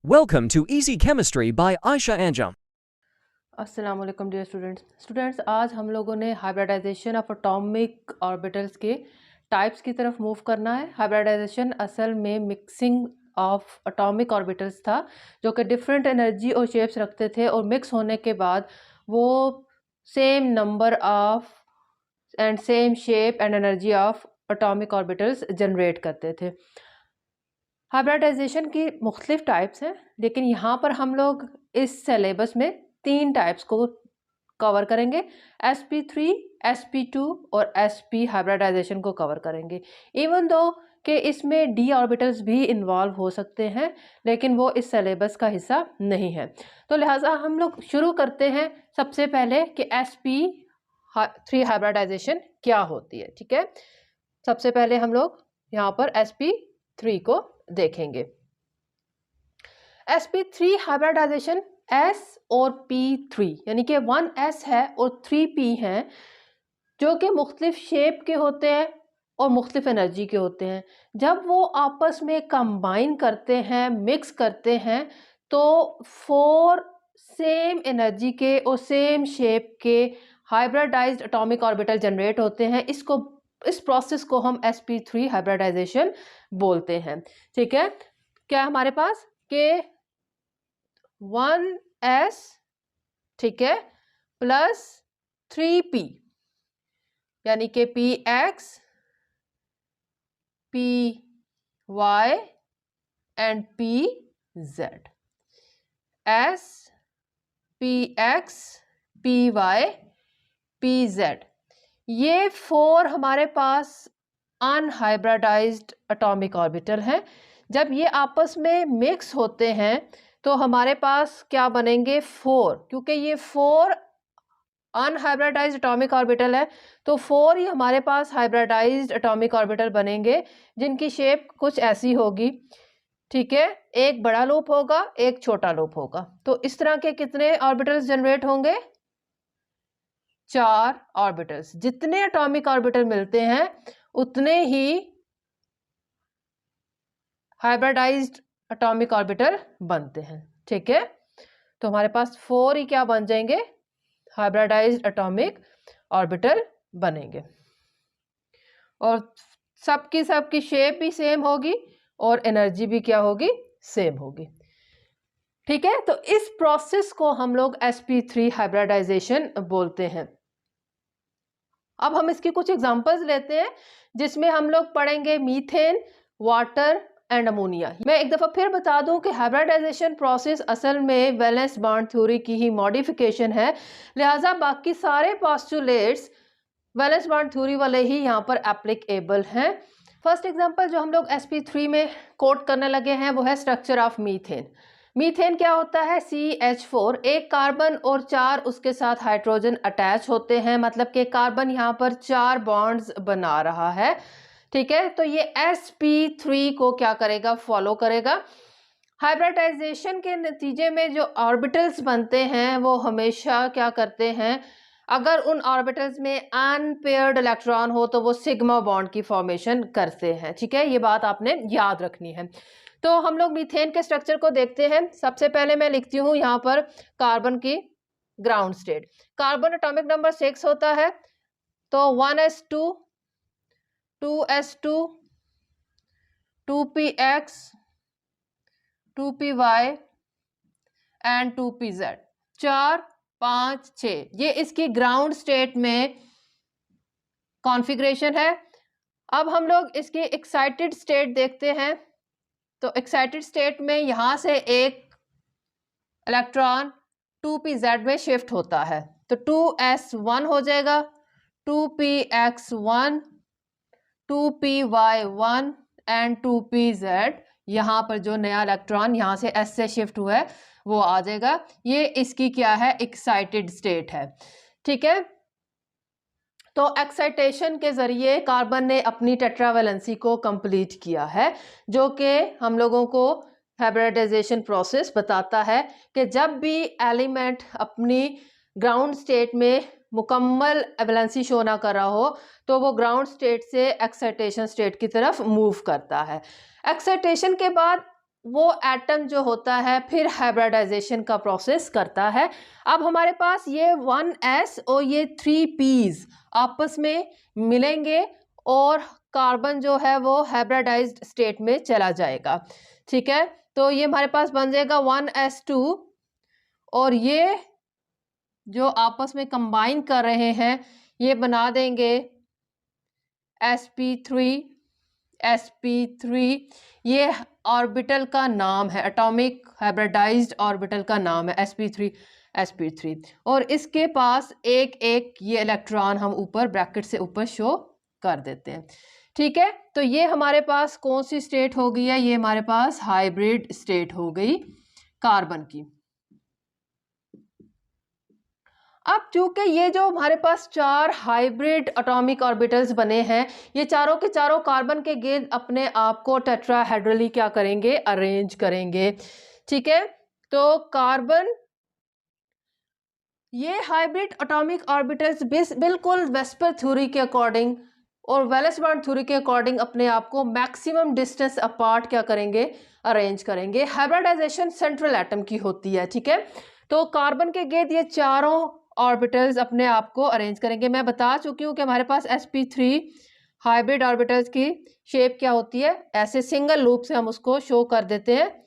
Welcome to Easy Chemistry by Aisha Anjum. अस्सलाम वालेकुम dear students, आज हम लोगों ने हाइब्रिडाइजेशन ऑफ एटॉमिक ऑर्बिटल्स के टाइप्स की तरफ मूव करना है। हाइब्रिडाइजेशन असल में मिक्सिंग ऑफ एटॉमिक ऑर्बिटल्स था, जो कि डिफरेंट एनर्जी और शेप्स रखते थे, और मिक्स होने के बाद वो same number of and same shape and energy of atomic orbitals generate करते थे। हाइब्रिडाइजेशन की मुख्तलिफ टाइप्स हैं, लेकिन यहाँ पर हम लोग इस सिलेबस में 3 टाइप्स को कवर करेंगे। sp3, sp2 और sp हाइब्रिडाइजेशन को कवर करेंगे। इवन दो कि इसमें d ऑर्बिटल्स भी इन्वॉल्व हो सकते हैं, लेकिन वो इस सिलेबस का हिस्सा नहीं है। तो लिहाजा हम लोग शुरू करते हैं सबसे पहले कि sp3 हाइब्रिडाइजेशन क्या होती है। ठीक है, सबसे पहले हम लोग यहाँ पर sp3 को देखेंगे। sp3 हाइब्रिडाइजेशन s और p3 यानी कि 1s है और 3p हैं, जो कि मुख्तलिफ शेप के होते हैं और मुख्तलिफ एनर्जी के होते हैं। जब वो आपस में कंबाइन करते हैं, मिक्स करते हैं, तो 4 सेम एनर्जी के और सेम शेप के हाइब्रिडाइज्ड एटॉमिक ऑर्बिटल जनरेट होते हैं। इस प्रोसेस को हम sp3 हाइब्रिडाइजेशन बोलते हैं। ठीक है, क्या हमारे पास के 1s, ठीक है, प्लस 3p यानी कि px, py and pz। s, px, py, pz, ये 4 हमारे पास अनहाइब्रिडाइज्ड एटॉमिक ऑर्बिटल हैं। जब ये आपस में मिक्स होते हैं तो हमारे पास क्या बनेंगे? 4, क्योंकि ये 4 अनहाइब्रिडाइज्ड एटॉमिक ऑर्बिटल है, तो 4 ही हमारे पास हाइब्रिडाइज्ड एटॉमिक ऑर्बिटल बनेंगे, जिनकी शेप कुछ ऐसी होगी। ठीक है, एक बड़ा लूप होगा, एक छोटा लूप होगा। तो इस तरह के कितने ऑर्बिटल्स जनरेट होंगे? 4 ऑर्बिटल्स। जितने एटॉमिक ऑर्बिटल मिलते हैं उतने ही हाइब्रिडाइज्ड एटॉमिक ऑर्बिटल बनते हैं। ठीक है, तो हमारे पास 4 ही क्या बन जाएंगे? हाइब्रिडाइज्ड एटॉमिक ऑर्बिटल बनेंगे, और सबकी शेप भी सेम होगी और एनर्जी भी क्या होगी? सेम होगी। ठीक है, तो इस प्रोसेस को हम लोग sp3 हाइब्रिडाइजेशन बोलते हैं। अब हम इसकी कुछ एग्जांपल्स लेते हैं, जिसमें हम लोग पढ़ेंगे मीथेन, वाटर एंड अमोनिया। मैं एक दफ़ा फिर बता दूं कि हाइब्रिडाइजेशन प्रोसेस असल में वैलेंस बॉन्ड थ्योरी की ही मॉडिफिकेशन है, लिहाजा बाकी सारे पोस्टुलेट्स वैलेंस बॉन्ड थ्योरी वाले ही यहाँ पर एप्लीकेबल हैं। फर्स्ट एग्जांपल जो हम लोग sp3 में कोट करने लगे हैं वो है स्ट्रक्चर ऑफ मीथेन। मीथेन क्या होता है? CH4, एक कार्बन और 4 उसके साथ हाइड्रोजन अटैच होते हैं, मतलब कि कार्बन यहाँ पर 4 बॉन्ड्स बना रहा है। ठीक है, तो ये sp3 को क्या करेगा? फॉलो करेगा। हाइब्रिडाइजेशन के नतीजे में जो ऑर्बिटल्स बनते हैं वो हमेशा क्या करते हैं? अगर उन ऑर्बिटल्स में अनपेयर्ड इलेक्ट्रॉन हो तो वो सिग्मा बॉन्ड की फॉर्मेशन करते हैं। ठीक है, ये बात आपने याद रखनी है। तो हम लोग मीथेन के स्ट्रक्चर को देखते हैं। सबसे पहले मैं लिखती हूँ यहाँ पर कार्बन की ground state. Carbon atomic number 6 होता है, तो 1s2, 2s2, 2px, 2py and 2pz, 4, 5, 6, ये इसकी ग्राउंड स्टेट में कॉन्फ़िगरेशन है। अब हम लोग इसकी एक्साइटेड स्टेट देखते हैं। तो एक्साइटेड स्टेट में यहाँ से एक इलेक्ट्रॉन 2pz में शिफ्ट होता है, तो 2s1 हो जाएगा, 2px1, 2py1 एंड 2pz। यहाँ पर जो नया इलेक्ट्रॉन यहाँ से s से शिफ्ट हुआ है वो आ जाएगा। ये इसकी क्या है? एक्साइटेड स्टेट है। ठीक है, तो एक्साइटेशन के ज़रिए कार्बन ने अपनी टेट्रावैलेंसी को कंप्लीट किया है, जो कि हम लोगों को हाइब्रिडाइजेशन प्रोसेस बताता है कि जब भी एलिमेंट अपनी ग्राउंड स्टेट में मुकम्मल वैलेंसी शो ना कर रहा हो तो वो ग्राउंड स्टेट से एक्साइटेशन स्टेट की तरफ मूव करता है। एक्साइटेशन के बाद वो एटम जो होता है फिर हाइब्रिडाइजेशन का प्रोसेस करता है। अब हमारे पास ये 1s और ये 3p's आपस में मिलेंगे और कार्बन जो है वो हाइब्रिडाइज्ड स्टेट में चला जाएगा। ठीक है, तो ये हमारे पास बन जाएगा 1s2 और ये जो आपस में कंबाइन कर रहे हैं ये बना देंगे sp3 ये ऑर्बिटल का नाम है, एटॉमिक हाइब्रिडाइज्ड ऑर्बिटल का नाम है sp3 और इसके पास एक एक ये इलेक्ट्रॉन हम ऊपर ब्रैकेट से ऊपर शो कर देते हैं। ठीक है, तो ये हमारे पास कौन सी स्टेट हो गई है, ये हमारे पास हाइब्रिड स्टेट हो गई कार्बन की। अब चूंकि ये जो हमारे पास 4 हाइब्रिड एटॉमिक ऑर्बिटल्स बने हैं, ये चारों के चारों कार्बन के गिर्द अपने आप को टेट्राहेड्रली क्या करेंगे, अरेंज करेंगे। ठीक है, तो कार्बन ये हाइब्रिड एटॉमिक ऑर्बिटल्स बिल्कुल वेस्पर थ्योरी के अकॉर्डिंग और वेलेस बॉन्ड थ्योरी के अकॉर्डिंग अपने आप को मैक्सिमम डिस्टेंस अपार्ट क्या करेंगे, अरेंज करेंगे। हाइब्रिडाइजेशन सेंट्रल एटम की होती है। ठीक है, तो कार्बन के गिर्द ये चारों ऑर्बिटल्स अपने आप को अरेंज करेंगे। मैं बता चुकी हूँ कि हमारे पास sp3 हाइब्रिड ऑर्बिटल्स की शेप क्या होती है, ऐसे सिंगल लूप से हम उसको शो कर देते हैं।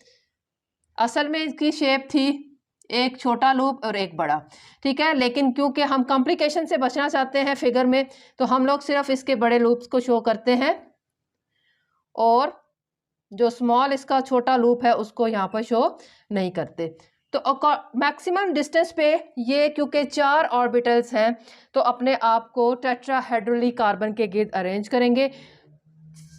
असल में इसकी शेप थी एक छोटा लूप और एक बड़ा। ठीक है, लेकिन क्योंकि हम कॉम्प्लिकेशन से बचना चाहते हैं फिगर में, तो हम लोग सिर्फ इसके बड़े लूप्स को शो करते हैं और जो स्मॉल इसका छोटा लूप है उसको यहाँ पर शो नहीं करते। तो मैक्सिमम डिस्टेंस पे ये क्योंकि 4 ऑर्बिटल्स हैं तो अपने आप को टेट्राहेड्रली कार्बन के गिर्द अरेंज करेंगे।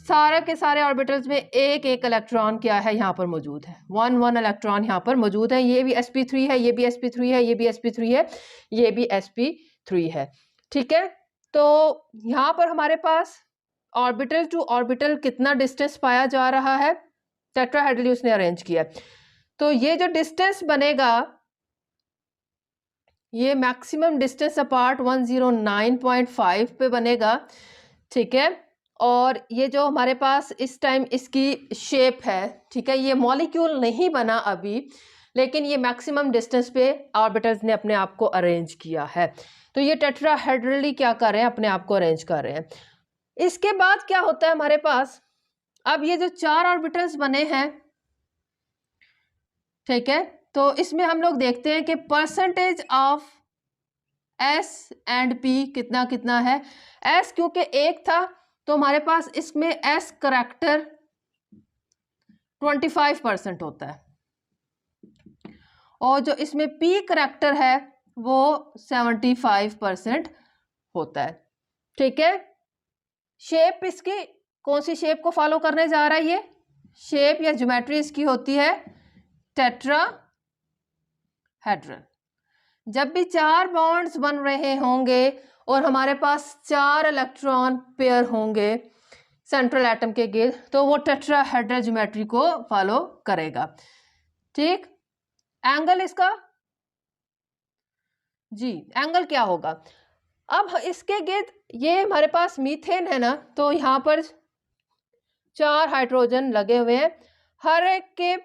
सारे के सारे ऑर्बिटल्स में एक एक इलेक्ट्रॉन क्या है यहाँ पर मौजूद है, 1 इलेक्ट्रॉन यहाँ पर मौजूद है। ये भी sp3 है, ये भी sp3 है, ये भी sp3 है, ये भी sp3 है। ठीक है, तो यहाँ पर हमारे पास ऑर्बिटल टू ऑर्बिटल कितना डिस्टेंस पाया जा रहा है, टेट्राहेड्रली उसने अरेंज किया। तो ये जो डिस्टेंस बनेगा ये मैक्सिमम डिस्टेंस अपार्ट 109.5 पे बनेगा। ठीक है, और ये जो हमारे पास इस टाइम इसकी शेप है, ठीक है, ये मॉलिक्यूल नहीं बना अभी, लेकिन ये मैक्सिमम डिस्टेंस पे ऑर्बिटल्स ने अपने आप को अरेंज किया है। तो ये टेट्राहेड्रली क्या कर रहे हैं, अपने आप को अरेंज कर रहे हैं। इसके बाद क्या होता है हमारे पास, अब ये जो 4 ऑर्बिटल्स बने हैं, ठीक है, तो इसमें हम लोग देखते हैं कि percentage of S and P कितना कितना है। S क्योंकि एक था तो हमारे पास इसमें S करैक्टर 25% होता है और जो इसमें P करैक्टर है वो 75% होता है। ठीक है, शेप इसकी कौन सी शेप को फॉलो करने जा रहा है, ये शेप या ज्योमेट्री इसकी होती है टेट्राहेड्रल। जब भी 4 बॉन्ड्स बन रहे होंगे और हमारे पास 4 इलेक्ट्रॉन पेयर होंगे सेंट्रल एटम के गिर्द, तो वो टेट्राहेड्रल ज्योमेट्री को फॉलो करेगा। ठीक, एंगल इसका जी, एंगल क्या होगा, अब इसके गिर्द ये हमारे पास मीथेन है ना, तो यहाँ पर 4 हाइड्रोजन लगे हुए हैं, हर एक के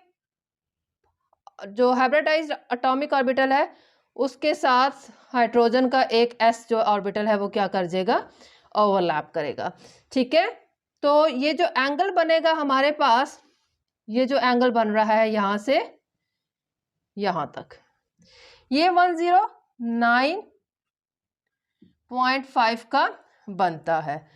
जो हाइब्रिडाइज्ड एटॉमिक ऑर्बिटल है उसके साथ हाइड्रोजन का एक s जो ऑर्बिटल है वो क्या कर देगा, ओवरलैप करेगा। ठीक है, तो ये जो एंगल बनेगा हमारे पास, ये जो एंगल बन रहा है यहाँ से यहाँ तक, ये 109.5 का बनता है।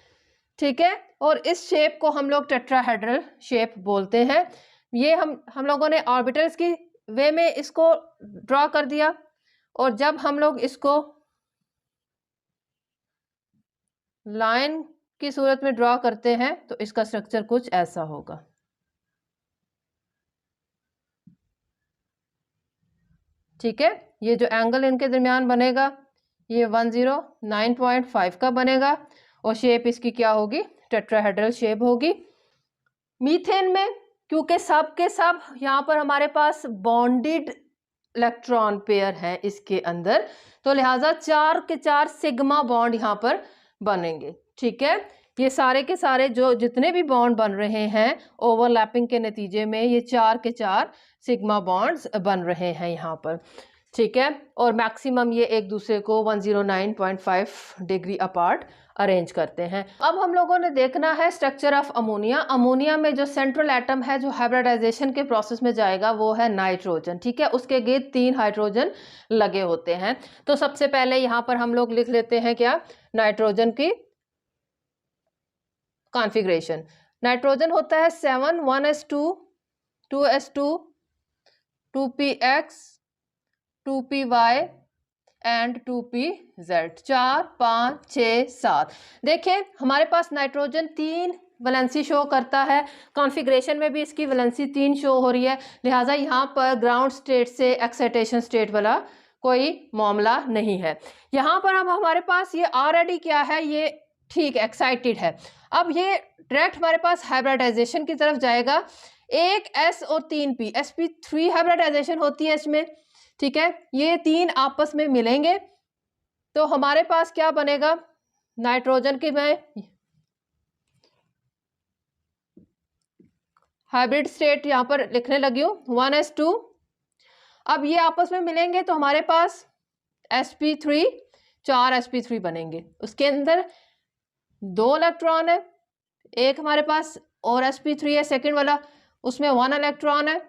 ठीक है, और इस शेप को हम लोग टेट्राहेड्रल शेप बोलते हैं। ये हम लोगों ने ऑर्बिटल्स की वे में इसको ड्रॉ कर दिया, और जब हम लोग इसको लाइन की सूरत में ड्रॉ करते हैं तो इसका स्ट्रक्चर कुछ ऐसा होगा। ठीक है, ये जो एंगल इनके दरमियान बनेगा ये 109.5 का बनेगा और शेप इसकी क्या होगी, टेट्राहेड्रल शेप होगी। मीथेन में क्योंकि सब के सब यहाँ पर हमारे पास बॉन्डेड इलेक्ट्रॉन पेयर है इसके अंदर, तो लिहाजा 4 के 4 सिग्मा बॉन्ड यहाँ पर बनेंगे। ठीक है, ये सारे के सारे जो जितने भी बॉन्ड बन रहे हैं ओवरलैपिंग के नतीजे में ये 4 के 4 सिग्मा बॉन्ड्स बन रहे हैं यहाँ पर, ठीक है। और मैक्सिमम ये एक दूसरे को 109.5 डिग्री अपार्ट अरेंज करते हैं। अब हम लोगों ने देखना है स्ट्रक्चर ऑफ अमोनिया। अमोनिया में जो सेंट्रल एटम है जो हाइब्रिडाइजेशन के प्रोसेस में जाएगा वो है नाइट्रोजन, ठीक है। उसके गिर्द 3 हाइड्रोजन लगे होते हैं। तो सबसे पहले यहाँ पर हम लोग लिख लेते हैं क्या, नाइट्रोजन की कॉन्फ़िगरेशन। नाइट्रोजन होता है 7 1s2 2s2 2px 2py and 2pz, 4 5 6 7। देखें हमारे पास नाइट्रोजन 3 वैलेंसी शो करता है, कॉन्फ़िगरेशन में भी इसकी वैलेंसी 3 शो हो रही है, लिहाजा यहाँ पर ग्राउंड स्टेट से एक्साइटेशन स्टेट वाला कोई मामला नहीं है। यहाँ पर अब हमारे पास ये ऑलरेडी क्या है, ये ठीक एक्साइटेड है। अब ये डायरेक्ट हमारे पास हाइब्रिडाइजेशन की तरफ जाएगा। एक S और 3 P, sp3 हाइब्रिडाइजेशन होती है इसमें, ठीक है। ये 3 आपस में मिलेंगे तो हमारे पास क्या बनेगा, नाइट्रोजन की मैं हाइब्रिड स्टेट यहाँ पर लिखने लगी हूँ 1s2। अब ये आपस में मिलेंगे तो हमारे पास sp3 4 sp3 बनेंगे। उसके अंदर 2 इलेक्ट्रॉन है, एक हमारे पास और sp3 है सेकंड वाला, उसमें 1 इलेक्ट्रॉन है।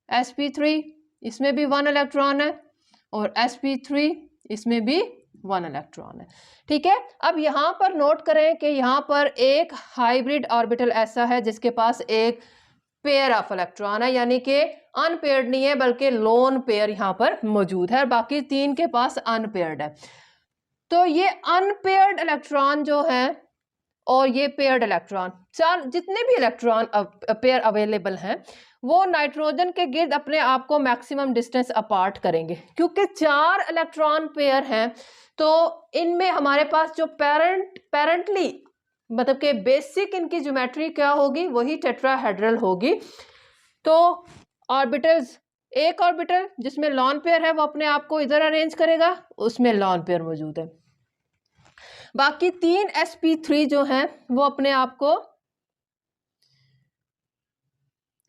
sp3 इसमें भी 1 इलेक्ट्रॉन है और sp3 इसमें भी 1 इलेक्ट्रॉन है, ठीक है। अब यहाँ पर नोट करें कि यहाँ पर एक हाइब्रिड ऑर्बिटल ऐसा है जिसके पास एक पेयर ऑफ इलेक्ट्रॉन है, यानी कि अनपेयर्ड नहीं है बल्कि लोन पेयर यहाँ पर मौजूद है और बाकी 3 के पास अनपेयर्ड है। तो ये अनपेयर्ड इलेक्ट्रॉन जो है और ये पेयर्ड इलेक्ट्रॉन, 4 जितने भी इलेक्ट्रॉन पेयर अवेलेबल हैं वो नाइट्रोजन के गिर्द अपने आप को मैक्सिमम डिस्टेंस अपार्ट करेंगे। क्योंकि 4 इलेक्ट्रॉन पेयर हैं तो इनमें हमारे पास जो पेरेंटली मतलब कि बेसिक इनकी ज्योमेट्री क्या होगी, वही टेट्राहेड्रल होगी। तो ऑर्बिटल्स, एक ऑर्बिटल जिसमें लॉन पेयर है वो अपने आप को इधर अरेंज करेगा, उसमें लॉन पेयर मौजूद है। बाकी 3 sp3 जो हैं वो अपने आप को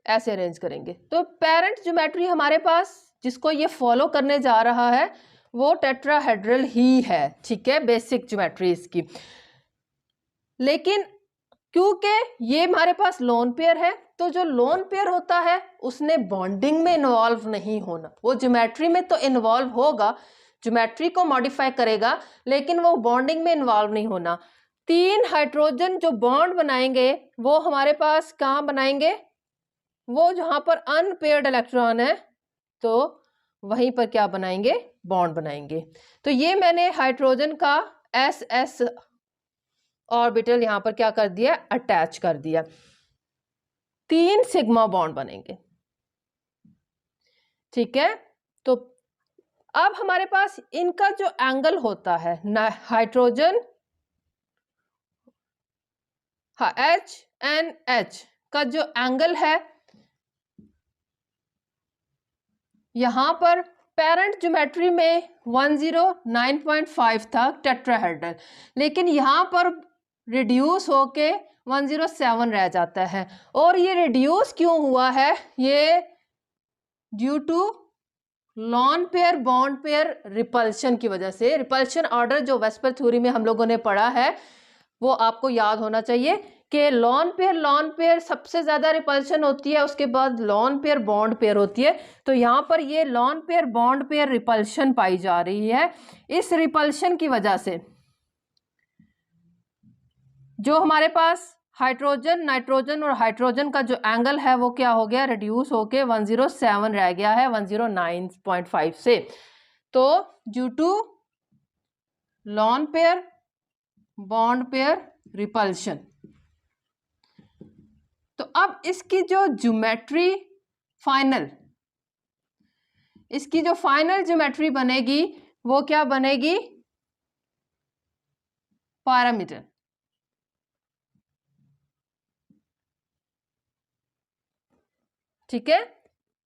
ऐसे अरेंज करेंगे। तो पेरेंट ज्योमेट्री हमारे पास जिसको ये फॉलो करने जा रहा है वो टेट्राहेड्रल ही है, ठीक है, बेसिक ज्योमेट्री इसकी। लेकिन क्योंकि ये हमारे पास लोन पेयर है तो जो लोन पेयर होता है उसने बॉन्डिंग में इन्वॉल्व नहीं होना, वो ज्योमेट्री में तो इन्वॉल्व होगा, ज्योमेट्री को मॉडिफाई करेगा लेकिन वो बॉन्डिंग में इन्वॉल्व नहीं होना। 3 हाइड्रोजन जो बॉन्ड बनाएंगे वो हमारे पास कहाँ बनाएंगे, वो जहाँ पर अनपेयर्ड इलेक्ट्रॉन है तो वहीं पर क्या बनाएंगे, बॉन्ड बनाएंगे। तो ये मैंने हाइड्रोजन का SS ऑर्बिटल यहाँ पर क्या कर दिया, अटैच कर दिया। 3 सिग्मा बॉन्ड बनेंगे, ठीक है। तो अब हमारे पास इनका जो एंगल होता है हाइड्रोजन HNH का जो एंगल है, यहां पर पेरेंट ज्योमेट्री में 109.5 था टेट्राहेड्रल, लेकिन यहां पर रिड्यूस होके 107 रह जाता है। और ये रिड्यूस क्यों हुआ है, ये due to lone pair bond pair repulsion की वजह से। रिपल्शन ऑर्डर जो वेस्पर थ्योरी में हम लोगों ने पढ़ा है वो आपको याद होना चाहिए कि लॉन पेयर सबसे ज्यादा रिपल्शन होती है, उसके बाद लॉन पेयर बॉन्ड पेयर होती है। तो यहाँ पर ये lone pair bond pair repulsion पाई जा रही है। इस रिपल्शन की वजह से जो हमारे पास हाइड्रोजन, नाइट्रोजन और हाइड्रोजन का जो एंगल है वो क्या हो गया, रिड्यूस होके 107 रह गया है 109.5 से। तो due to lone pair bond pair repulsion. तो अब इसकी जो ज्योमेट्री इसकी जो फाइनल ज्योमेट्री बनेगी वो क्या बनेगी, पैरामीटर, ठीक है।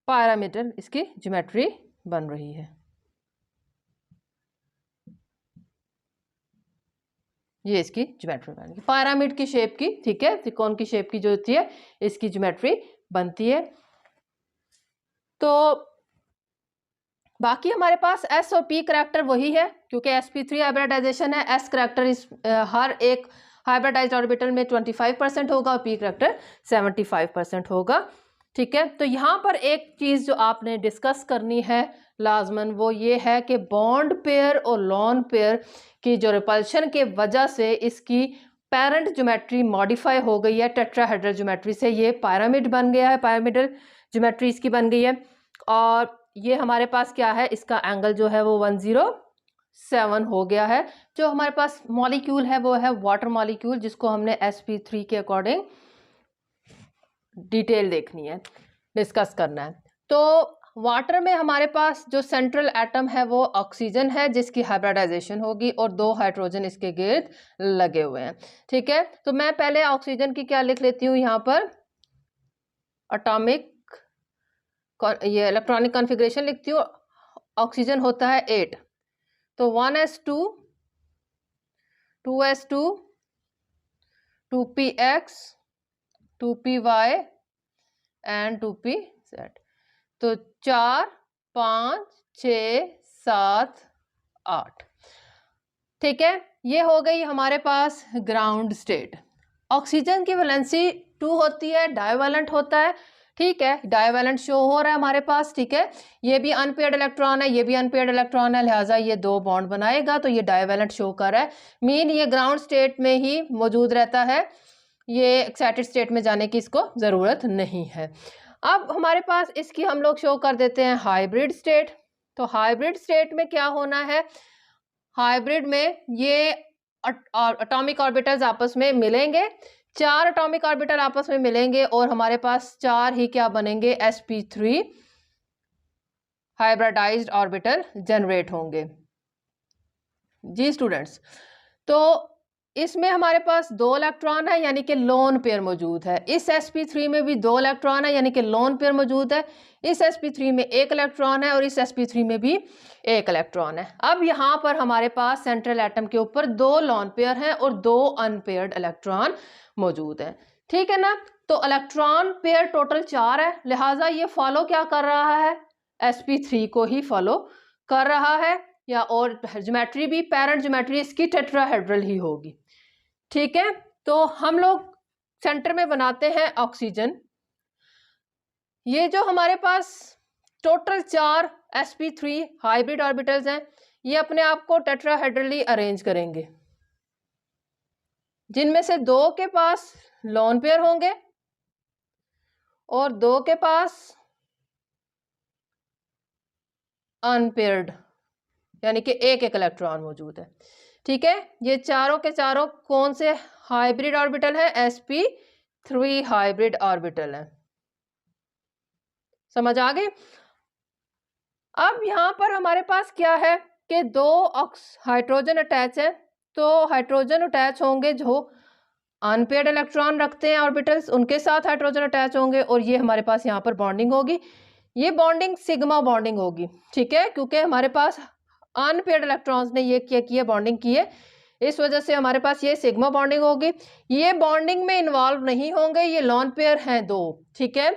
पैरामीटर इसकी ज्योमेट्री बन रही है। ये इसकी ज्योमेट्री बनेगी पिरामिड की शेप की, ठीक है, त्रिकोण की शेप की जो होती है इसकी ज्योमेट्री बनती है। तो बाकी हमारे पास एस और पी करैक्टर वही है, क्योंकि sp3 हाइब्रिडाइजेशन है। एस करैक्टर इस हर एक हाइब्रिडाइज्ड ऑर्बिटल में 25% होगा और पी करैक्टर 75% होगा, ठीक है। तो यहाँ पर एक चीज़ जो आपने डिस्कस करनी है लाजमन, वो ये है कि बॉन्ड पेयर और लॉन पेयर की जो रिपल्शन के वजह से इसकी पेरेंट ज्योमेट्री मॉडिफाई हो गई है टेट्राहेड्रल ज्योमेट्री से, ये पिरामिड बन गया है, पिरामिडल ज्योमेट्री इसकी बन गई है। और ये हमारे पास क्या है, इसका एंगल जो है वो 107 हो गया है। जो हमारे पास मॉलिक्यूल है वो है वाटर मॉलिक्यूल, जिसको हमने sp3 के अकॉर्डिंग डिटेल देखनी है, डिस्कस करना है। तो वाटर में हमारे पास जो सेंट्रल एटम है वो ऑक्सीजन है, जिसकी हाइब्रिडाइजेशन होगी और 2 हाइड्रोजन इसके गिर्द लगे हुए हैं, ठीक है। तो मैं पहले ऑक्सीजन की क्या लिख लेती हूँ यहाँ पर, एटॉमिक ये इलेक्ट्रॉनिक कॉन्फ़िगरेशन लिखती हूँ। ऑक्सीजन होता है 8, तो 1s2 2s2 2px 2py and 2pz। तो 4 5 6 7 8, ठीक है। ये हो गई हमारे पास ग्राउंड स्टेट। ऑक्सीजन की वैलेंसी 2 होती है, डाइवैलेंट होता है, ठीक है, डाइवैलेंट शो हो रहा है हमारे पास, ठीक है। ये भी अनपेयर्ड इलेक्ट्रॉन है, ये भी अनपेयर्ड इलेक्ट्रॉन है, लिहाजा ये 2 बॉन्ड बनाएगा, तो ये डाइवैलेंट शो कर रहा है। मीन ये ग्राउंड स्टेट में ही मौजूद रहता है, ये एक्साइटेड स्टेट में जाने की इसको ज़रूरत नहीं है। अब हमारे पास इसकी हम लोग शो कर देते हैं हाइब्रिड स्टेट। तो हाइब्रिड स्टेट में क्या होना है, हाइब्रिड में ये एटॉमिक ऑर्बिटल्स आपस में मिलेंगे, 4 एटॉमिक ऑर्बिटल आपस में मिलेंगे और हमारे पास 4 ही क्या बनेंगे, sp3 हाइब्रिडाइज्ड ऑर्बिटल जनरेट होंगे। जी स्टूडेंट्स, तो इसमें हमारे पास 2 इलेक्ट्रॉन है, यानी कि लोन पेयर मौजूद है। इस sp3 में भी 2 इलेक्ट्रॉन है, यानी कि लोन पेयर मौजूद है। इस sp3 में 1 इलेक्ट्रॉन है और इस sp3 में भी 1 इलेक्ट्रॉन है। अब यहाँ पर हमारे पास सेंट्रल एटम के ऊपर 2 लोन पेयर हैं और 2 अनपेयर्ड इलेक्ट्रॉन मौजूद है, ठीक है ना। तो इलेक्ट्रॉन पेयर टोटल 4 है, लिहाजा ये फॉलो क्या कर रहा है, sp3 को ही फॉलो कर रहा है, या और ज्योमेट्री भी पेरेंट ज्योमेट्री इसकी टेट्राहेड्रल ही होगी, ठीक है। तो हम लोग सेंटर में बनाते हैं ऑक्सीजन। ये जो हमारे पास टोटल 4 sp3 हाइब्रिड ऑर्बिटल्स हैं, ये अपने आप को टेट्राहेड्रली अरेंज करेंगे, जिनमें से 2 के पास लोन पेयर होंगे और 2 के पास अनपेयर्ड, यानी कि 1 इलेक्ट्रॉन मौजूद है, ठीक है। ये चारों के चारों कौन से हाइब्रिड ऑर्बिटल है, sp3 हाइब्रिड ऑर्बिटल है, समझ आ गई। अब यहाँ पर हमारे पास क्या है कि 2 हाइड्रोजन अटैच है, तो हाइड्रोजन अटैच होंगे जो अनपेयर्ड इलेक्ट्रॉन रखते हैं ऑर्बिटल्स, उनके साथ हाइड्रोजन अटैच होंगे और ये हमारे पास यहाँ पर बॉन्डिंग होगी। ये बॉन्डिंग सिग्मा बॉन्डिंग होगी, ठीक है, क्योंकि हमारे पास अनपेयर्ड इलेक्ट्रॉन्स ने ये क्या किया, बॉन्डिंग की है, इस वजह से हमारे पास ये सिग्मा बॉन्डिंग होगी। ये बॉन्डिंग में इन्वॉल्व नहीं होंगे, ये लॉन पेयर हैं 2, ठीक है।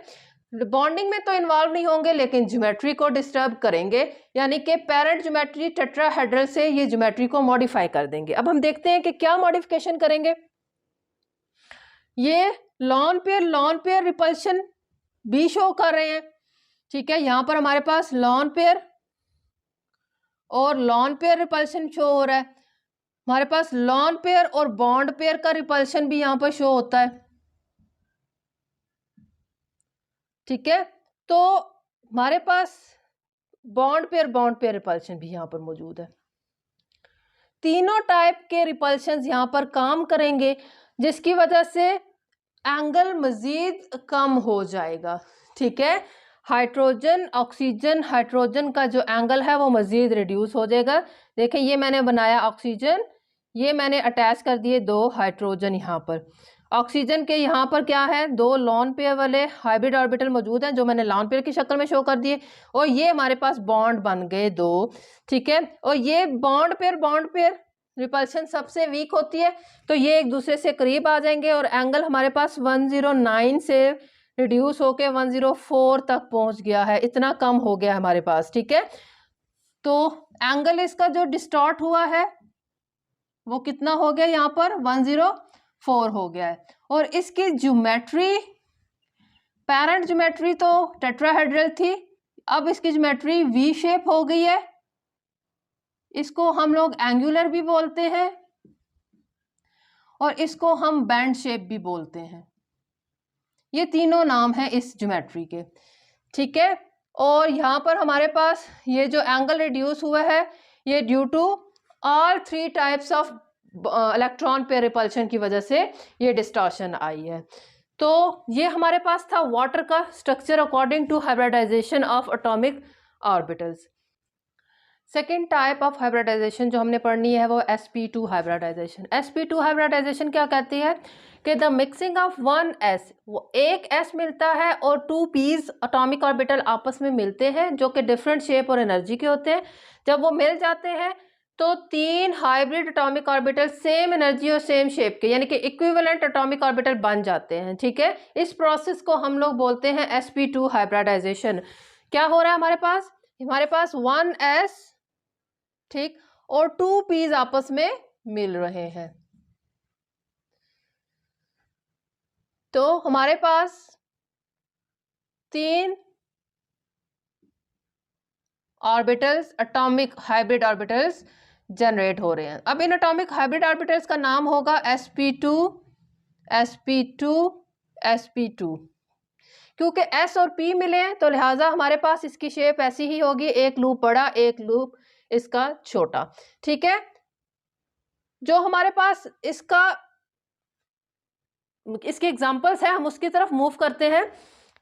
बॉन्डिंग में तो इन्वॉल्व नहीं होंगे लेकिन ज्योमेट्री को डिस्टर्ब करेंगे, यानी कि पेरेंट ज्योमेट्री टेट्राहेड्रल से ये ज्योमेट्री को मॉडिफाई कर देंगे। अब हम देखते हैं कि क्या मॉडिफिकेशन करेंगे। ये लॉन पेयर रिपल्शन भी शो कर रहे हैं, ठीक है। यहाँ पर हमारे पास लॉन पेयर और लॉन पेयर रिपल्शन शो हो रहा है, हमारे पास लॉन पेयर और बॉन्ड पेयर का रिपल्शन भी यहाँ पर शो होता है, ठीक है। तो हमारे पास बॉन्ड पेयर रिपल्शन भी यहाँ पर मौजूद है। तीनों टाइप के रिपल्शंस यहाँ पर काम करेंगे, जिसकी वजह से एंगल मजीद कम हो जाएगा, ठीक है। हाइड्रोजन ऑक्सीजन हाइड्रोजन का जो एंगल है वो मजीद रिड्यूस हो जाएगा। देखें, ये मैंने बनाया ऑक्सीजन, ये मैंने अटैच कर दिए 2 हाइड्रोजन। यहाँ पर ऑक्सीजन के यहाँ पर क्या है, 2 लॉन पेयर वाले हाइब्रिड ऑर्बिटल मौजूद हैं, जो मैंने लॉन पेयर की शक्ल में शो कर दिए, और ये हमारे पास बॉन्ड बन गए 2, ठीक है। और ये बॉन्ड पेयर रिपल्शन सबसे वीक होती है, तो ये एक दूसरे से करीब आ जाएंगे और एंगल हमारे पास 109 से रिड्यूस होके 104 तक पहुंच गया है, इतना कम हो गया हमारे पास, ठीक है। तो एंगल इसका जो डिस्टॉर्ट हुआ है वो कितना हो गया, यहाँ पर 104 हो गया है। और इसकी ज्योमेट्री, पैरेंट ज्योमेट्री तो टेट्राहेड्रल थी, अब इसकी ज्योमेट्री वी शेप हो गई है, इसको हम लोग एंगुलर भी बोलते हैं और इसको हम बैंड शेप भी बोलते हैं। ये तीनों नाम हैं इस ज्योमेट्री के, ठीक है। और यहाँ पर हमारे पास ये जो एंगल रिड्यूस हुआ है ये due to all 3 types of electron pair repulsion की वजह से ये डिस्टॉर्शन आई है। तो ये हमारे पास था वाटर का structure according to hybridisation of atomic orbitals. Second type of hybridisation जो हमने पढ़नी है वो sp2 हाइब्रिडाइजेशन। sp2 हाइब्रिडाइजेशन क्या कहती है कि द मिक्सिंग ऑफ 1s, वो एक s मिलता है और 2 p's एटॉमिक ऑर्बिटल आपस में मिलते हैं जो कि डिफरेंट शेप और एनर्जी के होते हैं। जब वो मिल जाते हैं तो 3 hybrid atomic orbital same energy और सेम शेप के यानी कि इक्विवेलेंट एटॉमिक ऑर्बिटल बन जाते हैं, ठीक है। इस प्रोसेस को हम लोग बोलते हैं sp2 हाइब्रिडाइजेशन। क्या हो रहा है हमारे पास 1s, ठीक, और 2 p's आपस में मिल रहे हैं। तो हमारे पास 3 orbitals, atomic hybrid orbitals generate हो रहे हैं। अब इन एटॉमिक हाइब्रिड ऑर्बिटल्स का नाम होगा sp2 sp2 sp2। क्योंकि s और p मिले हैं तो लिहाजा हमारे पास इसकी शेप ऐसी ही होगी, एक लूप बड़ा एक लूप इसका छोटा, ठीक है। जो हमारे पास इसके एग्जांपल्स हैं हम उसकी तरफ मूव करते हैं।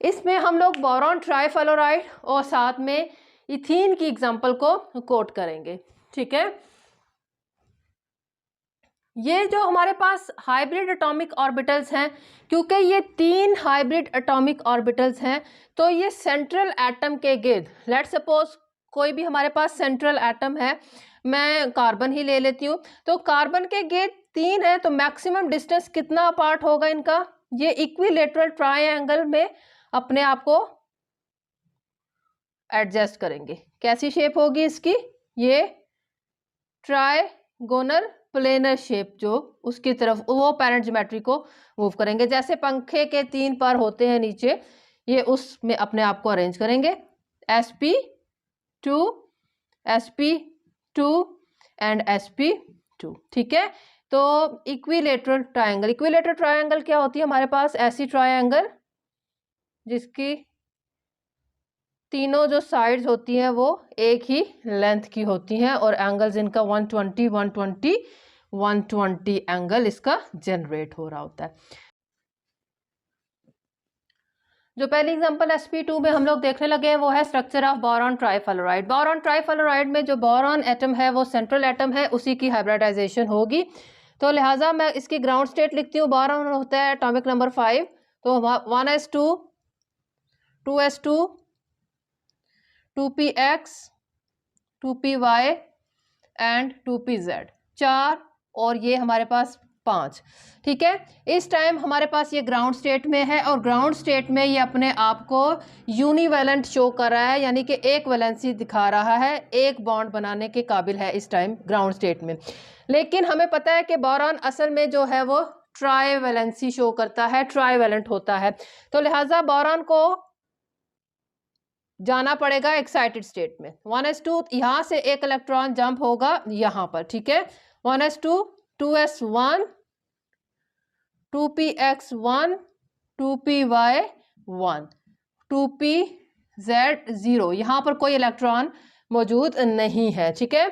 इसमें हम लोग बोरॉन ट्राइफ्लोराइड और साथ में इथीन की एग्जांपल को कोट करेंगे, ठीक है। ये जो हमारे पास हाइब्रिड एटॉमिक ऑर्बिटल्स हैं, क्योंकि ये 3 हाइब्रिड एटॉमिक ऑर्बिटल्स हैं तो ये सेंट्रल एटम के गिर्द, लेट्स सपोज कोई भी हमारे पास सेंट्रल एटम है, मैं कार्बन ही ले लेती हूँ, तो कार्बन के गिर्द 3 है तो मैक्सिमम डिस्टेंस कितना अपार्ट होगा इनका, ये इक्विलेटरल ट्रायंगल में अपने आप को एडजस्ट करेंगे। कैसी शेप होगी इसकी, ये ट्राइगोनल प्लेनर शेप, जो उसकी तरफ वो पैरेंट ज्योमेट्री को मूव करेंगे। जैसे पंखे के 3 पर होते हैं नीचे, ये उसमें अपने आप को अरेंज करेंगे, sp2 sp2 एंड sp2, ठीक है। तो इक्विलेटरल ट्रायंगल क्या होती है हमारे पास, ऐसी ट्रायंगल जिसकी तीनों जो साइड्स होती हैं वो एक ही लेंथ की होती हैं और एंगल्स इनका 120 120 120 एंगल इसका जनरेट हो रहा होता है। जो पहली एग्जांपल sp2 में हम लोग देखने लगे हैं वो है structure of boron trifluoride. Boron trifluoride में जो बोरॉन एटम है वो सेंट्रल एटम है, उसी की हाइब्रिडाइजेशन होगी। तो लिहाजा मैं इसकी ग्राउंड स्टेट लिखती हूँ, बोरॉन होता है एटॉमिक नंबर 5, तो 1s2 2s2 2px 2py and 2pz, 4 और ये हमारे पास 5, ठीक है। इस टाइम हमारे पास ये ग्राउंड स्टेट में है और ग्राउंड स्टेट में ये अपने आप को यूनिवेलेंट शो कर रहा है, यानी कि एक वैलेंसी दिखा रहा है, एक बॉन्ड बनाने के काबिल है इस टाइम ग्राउंड स्टेट में। लेकिन हमें पता है कि बोरॉन असल में जो है वो ट्राईवैलेंसी शो करता है, ट्राईवैलेंट होता है, तो लिहाजा बोरॉन को जाना पड़ेगा एक्साइटेड स्टेट में। 1s2 यहाँ से एक इलेक्ट्रॉन जंप होगा यहाँ पर, ठीक है। 1s2 2s1 2px1 2py1 2pz0, यहाँ पर कोई इलेक्ट्रॉन मौजूद नहीं है, ठीक है।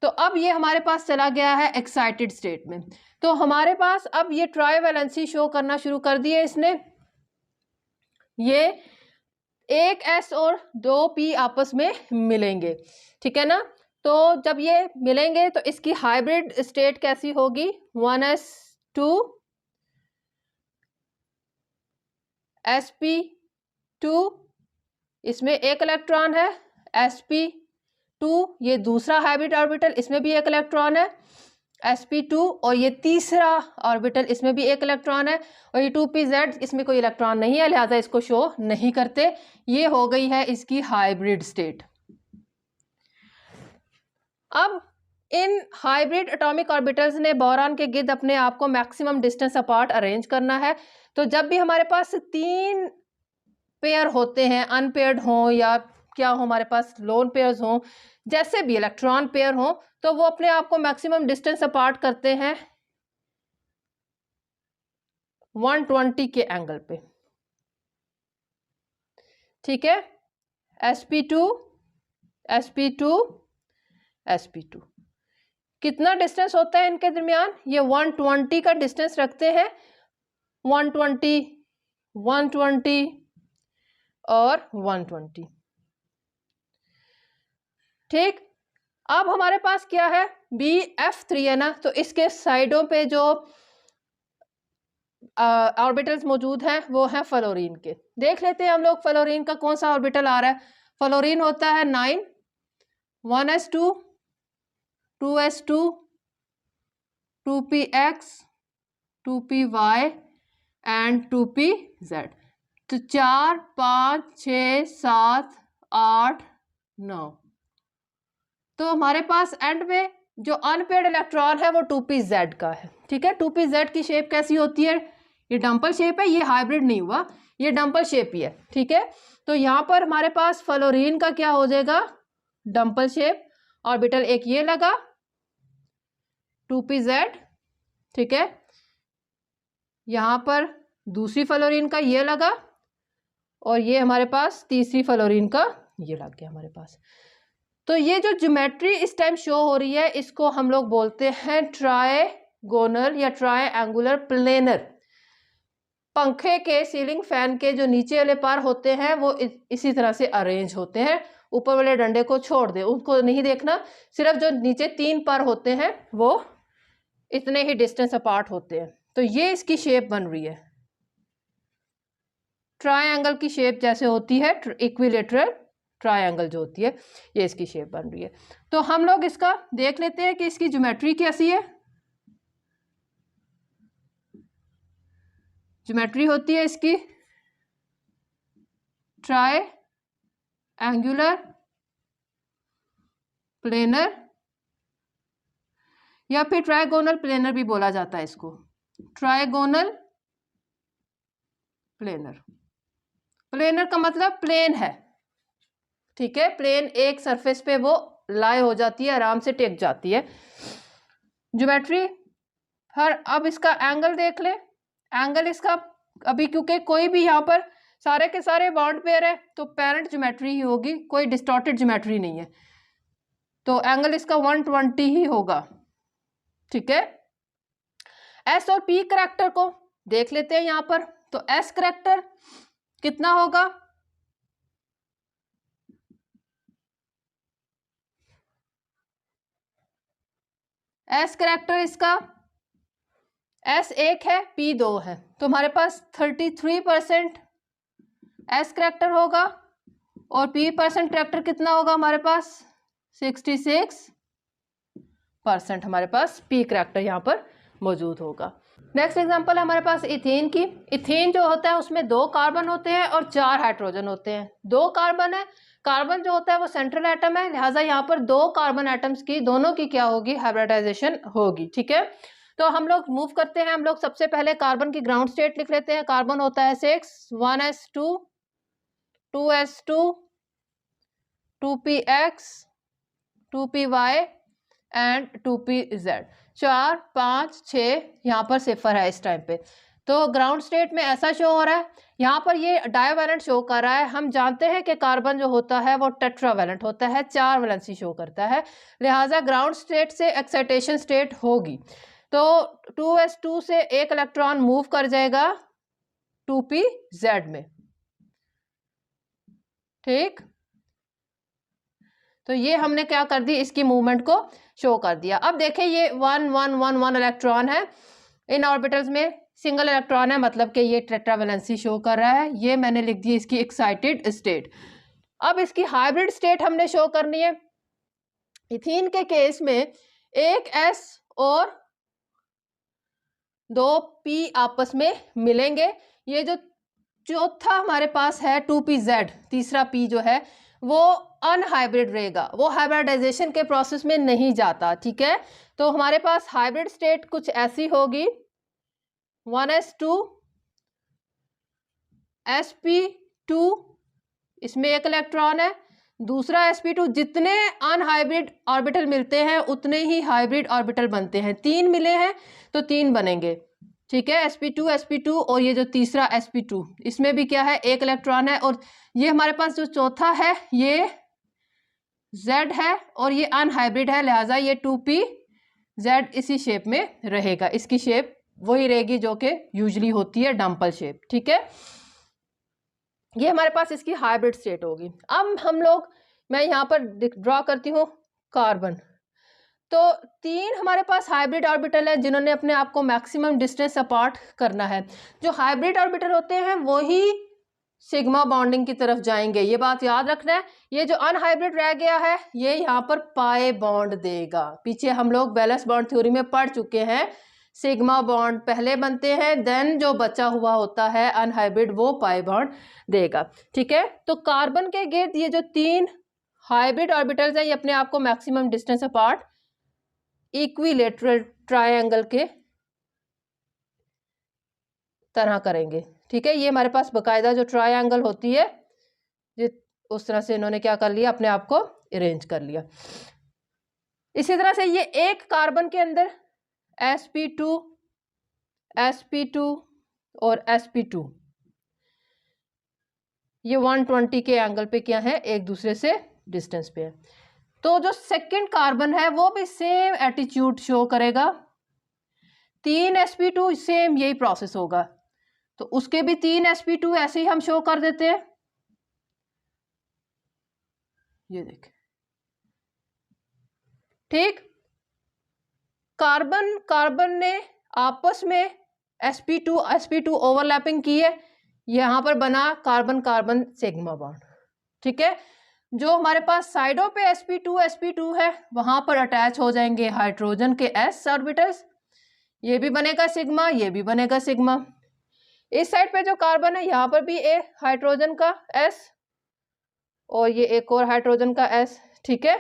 तो अब ये हमारे पास चला गया है एक्साइटेड स्टेट में, तो हमारे पास अब ये ट्राईवैलेंसी शो करना शुरू कर दिए इसने। ये एक s और 2p आपस में मिलेंगे, ठीक है ना। तो जब ये मिलेंगे तो इसकी हाइब्रिड स्टेट कैसी होगी, 1s2 sp2, इसमें एक इलेक्ट्रॉन है, sp2 ये दूसरा हाइब्रिड ऑर्बिटल, इसमें भी एक इलेक्ट्रॉन है, sp2 और ये तीसरा ऑर्बिटल, इसमें भी एक इलेक्ट्रॉन है और ये 2pz, इसमें कोई इलेक्ट्रॉन नहीं है, लिहाजा इसको शो नहीं करते। ये हो गई है इसकी हाइब्रिड स्टेट। अब इन हाइब्रिड एटॉमिक ऑर्बिटल्स ने बोरॉन के गिर्द अपने आप को मैक्सिमम डिस्टेंस अपार्ट अरेंज करना है। तो जब भी हमारे पास 3 पेयर होते हैं, अनपेयर्ड हों या क्या हो, हमारे पास लोन पेयर्स हों, जैसे भी इलेक्ट्रॉन पेयर हों, तो वो अपने आप को मैक्सिमम डिस्टेंस अपार्ट करते हैं 120 के एंगल पे। ठीक है, sp2 sp2 sp2 कितना डिस्टेंस होता है इनके दरमियान? ये 120 का डिस्टेंस रखते हैं, 120 120 और 120। ठीक, अब हमारे पास क्या है, BF3 है ना, तो इसके साइडों पे जो ऑर्बिटल्स मौजूद हैं वो हैं फ्लोरीन के। देख लेते हैं हम लोग फ्लोरीन का कौन सा ऑर्बिटल आ रहा है। फ्लोरीन होता है 9, 1s2, 2s2, 2px, 2py and 2pz। तो 4 5 6 7 8 9। तो हमारे पास एंड में जो अनपेयर्ड इलेक्ट्रॉन है वो 2pz का है। ठीक है, 2pz की शेप कैसी होती है? ये डंपल शेप है, ये हाइब्रिड नहीं हुआ, ये डंपल शेप ही है। ठीक है, तो यहाँ पर हमारे पास फ्लोरीन का क्या हो जाएगा, डंपल शेप। ऑर्बिटल एक ये लगा 2pz। ठीक है, यहाँ पर दूसरी फ्लोरीन का ये लगा और ये हमारे पास तीसरी फ्लोरीन का ये लग गया हमारे पास। तो ये जो ज्योमेट्री इस टाइम शो हो रही है इसको हम लोग बोलते हैं ट्रायगोनल या ट्रायंगुलर प्लेनर। पंखे के, सीलिंग फैन के जो नीचे वाले पार होते हैं वो इसी तरह से अरेंज होते हैं। ऊपर वाले डंडे को छोड़ दे, उनको नहीं देखना, सिर्फ जो नीचे 3 पार होते हैं वो इतने ही डिस्टेंस अपार्ट होते हैं। तो ये इसकी शेप बन रही है, ट्रायंगल की शेप जैसे होती है, इक्विलेटरल ट्रायंगल जो होती है, ये इसकी शेप बन रही है। तो हम लोग इसका देख लेते हैं कि इसकी ज्योमेट्री कैसी है। ज्योमेट्री होती है इसकी ट्रायंगुलर प्लेनर या फिर ट्रायगोनल प्लेनर भी बोला जाता है इसको, ट्रायगोनल प्लेनर। प्लेनर का मतलब प्लेन है। ठीक है, प्लेन एक सरफेस पे वो लाई हो जाती है, आराम से टेक जाती है ज्योमेट्री हर। अब इसका एंगल देख ले, एंगल इसका अभी क्योंकि कोई भी यहाँ पर सारे के सारे बॉन्ड पेयर है तो पेरेंट ज्योमेट्री ही होगी, कोई डिस्टॉर्टेड ज्योमेट्री नहीं है, तो एंगल इसका 120 ही होगा। ठीक है, एस और पी करैक्टर को देख लेते हैं यहाँ पर। तो एस करैक्टर कितना होगा, एस करैक्टर इसका S1 है, P2 है, तो हमारे पास 33% एस करैक्टर होगा और P% करैक्टर कितना होगा हमारे पास, 66% हमारे पास P करैक्टर यहाँ पर मौजूद होगा। नेक्स्ट एग्जांपल है हमारे पास इथेन की। इथेन जो होता है उसमें 2 कार्बन होते हैं और 4 हाइड्रोजन होते हैं। 2 कार्बन है, कार्बन जो होता है वो सेंट्रल एटम है, लिहाजा यहाँ पर 2 कार्बन एटम्स की दोनों की क्या होगी, हाइब्रिडाइजेशन होगी। ठीक है, तो हम लोग मूव करते हैं। हम लोग सबसे पहले कार्बन की ग्राउंड स्टेट लिख लेते हैं। कार्बन होता है 6, 1s2, 2s2, 2px, 2py and 2pz। 4 5 6 यहाँ पर सिफर है इस टाइम पे। तो ग्राउंड स्टेट में ऐसा शो हो रहा है, यहाँ पर ये डायवैलेंट शो कर रहा है। हम जानते हैं कि कार्बन जो होता है वो टेट्रावैलेंट होता है, 4 वैलेंसी शो करता है, लिहाजा ग्राउंड स्टेट से एक्साइटेशन स्टेट होगी। तो 2s2 से एक इलेक्ट्रॉन मूव कर जाएगा 2pz में। ठीक, तो ये हमने क्या कर दी, इसकी मूवमेंट को शो कर दिया। अब देखें ये 1 1 1 1 इलेक्ट्रॉन है, इन ऑर्बिटल्स में सिंगल इलेक्ट्रॉन है, मतलब कि ये टेट्रावैलेंसी शो कर रहा है। ये मैंने लिख दी इसकी एक्साइटेड स्टेट। अब इसकी हाइब्रिड स्टेट हमने शो करनी है। इथीन के केस में एक s और 2p आपस में मिलेंगे। ये जो चौथा हमारे पास है 2pz, तीसरा p जो है वो अनहाइब्रिड रहेगा, वो हाइब्रिडाइजेशन के प्रोसेस में नहीं जाता। ठीक है, तो हमारे पास हाइब्रिड स्टेट कुछ ऐसी होगी, 1s2 sp2, इसमें एक इलेक्ट्रॉन है, दूसरा sp2। जितने अनहाइब्रिड ऑर्बिटल मिलते हैं उतने ही हाइब्रिड ऑर्बिटल बनते हैं। 3 मिले हैं तो 3 बनेंगे। ठीक है, sp2 और ये जो तीसरा sp2, इसमें भी क्या है, एक इलेक्ट्रॉन है। और ये हमारे पास जो चौथा है ये z है और ये अनहाइब्रिड है, लिहाजा ये 2pz इसी शेप में रहेगा। इसकी शेप वही रहेगी जो कि यूजुअली होती है डम्पल शेप। ठीक है, ये हमारे पास इसकी हाइब्रिड स्टेट होगी। अब हम लोग, मैं यहाँ पर ड्रॉ करती हूँ कार्बन। तो 3 हमारे पास हाइब्रिड ऑर्बिटल है जिन्होंने अपने आप को मैक्सिमम डिस्टेंस अपार्ट करना है। जो हाइब्रिड ऑर्बिटल होते हैं वही सिग्मा बॉन्डिंग की तरफ जाएंगे, ये बात याद रखना है। ये जो अनहाइब्रिड रह गया है ये यहाँ पर पाई बॉन्ड देगा। पीछे हम लोग बैलेंस बॉन्ड थ्योरी में पढ़ चुके हैं, सिग्मा बॉन्ड पहले बनते हैं, देन जो बचा हुआ होता है अनहाइब्रिड वो पाई बॉन्ड देगा। ठीक है, तो कार्बन के गिर्द ये जो 3 हाइब्रिड ऑर्बिटल्स हैं ये अपने आप को maximum distance apart equilateral triangle के तरह करेंगे। ठीक है, ये हमारे पास बकायदा जो ट्रायंगल होती है उस तरह से इन्होंने क्या कर लिया, अपने आप को अरेंज कर लिया। इसी तरह से ये एक कार्बन के अंदर sp2 और sp2 ये 120 के एंगल पे क्या है, एक दूसरे से डिस्टेंस पे है। तो जो सेकंड कार्बन है वो भी सेम एटीट्यूड शो करेगा। 3 sp2 सेम यही प्रोसेस होगा, तो उसके भी 3 sp2 ऐसे ही हम शो कर देते हैं। ये देखें, ठीक, कार्बन ने आपस में sp2 ओवरलैपिंग की है, यहां पर बना कार्बन कार्बन सिग्मा बॉन्ड। ठीक है, जो हमारे पास साइडों पे sp2 है वहां पर अटैच हो जाएंगे हाइड्रोजन के s ऑर्बिटल्स, ये भी बनेगा सिग्मा, ये भी बनेगा सिग्मा। इस साइड पे जो कार्बन है यहाँ पर भी एक हाइड्रोजन का s और ये एक और हाइड्रोजन का s। ठीक है,